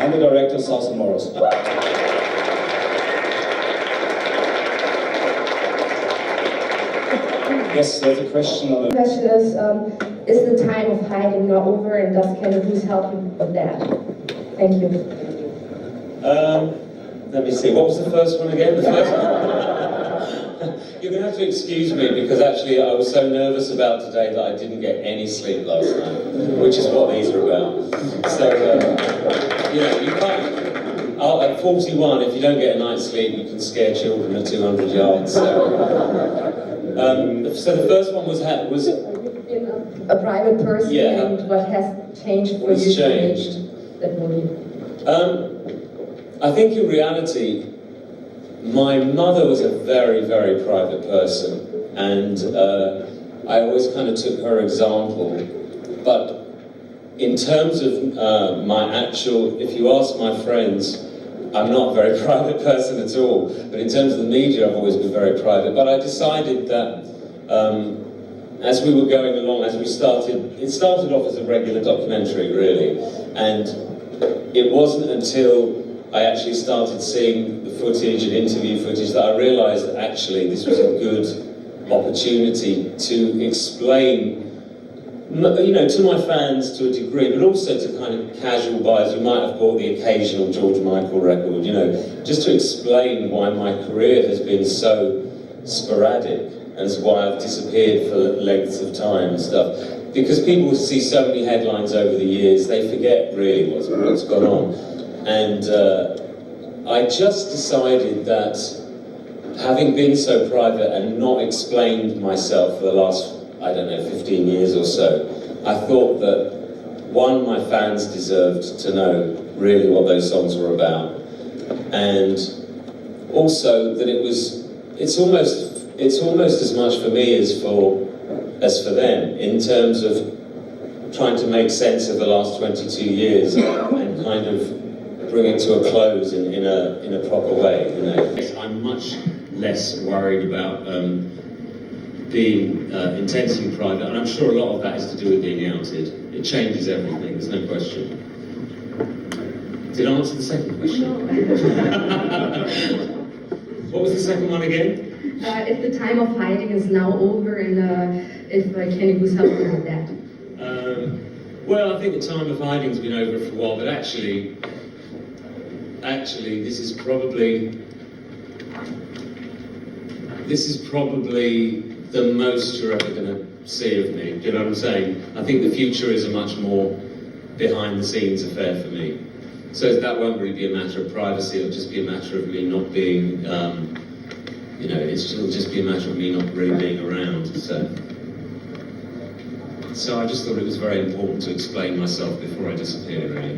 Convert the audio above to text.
I'm the director of South and Morris. Yes, there's a question on The question is the time of hiding now over, and does Canada Goose help you with that? Thank you. Let me see, what was the first one again? The first one? You're going to have to excuse me because actually I was so nervous about today that I didn't get any sleep last night, which is what these are about. So, you know, you can't... at 41, if you don't get a night's sleep, you can scare children at 200 yards. So the first one was a private person, yeah, and what has changed for you to make that movie? I think in reality, my mother was a very, very private person, and I always kind of took her example. But in terms of my actual, if you ask my friends, I'm not a very private person at all. But in terms of the media, I've always been very private. But I decided that as we were going along, it started off as a regular documentary, really. And it wasn't until I actually started seeing the footage and interview footage that I realised that actually this was a good opportunity to explain, you know, to my fans to a degree, but also to kind of casual buyers who might have bought the occasional George Michael record, you know, just to explain why my career has been so sporadic and why I've disappeared for lengths of time and stuff. Because people see so many headlines over the years, they forget really what's gone on. And I just decided that having been so private and not explained myself for the last, I don't know, 15 years or so, I thought that, one, my fans deserved to know really what those songs were about. And also that it's almost as much for me as for them, in terms of trying to make sense of the last 22 years and kind of bring it to a close in a proper way, you know. I'm much less worried about being intensely private, and I'm sure a lot of that is to do with being outed. It changes everything, there's no question. Did I answer the second question? No. What was the second one again? If the time of hiding is now over, and if Canada Goose help you with that? Well, I think the time of hiding's been over for a while, but actually, this is probably the most you're ever going to see of me. Do you know what I'm saying? I think the future is a much more behind-the-scenes affair for me. So that won't really be a matter of privacy. It'll just be a matter of me not being, you know, it'll just be a matter of me not really being around. So I just thought it was very important to explain myself before I disappear, really.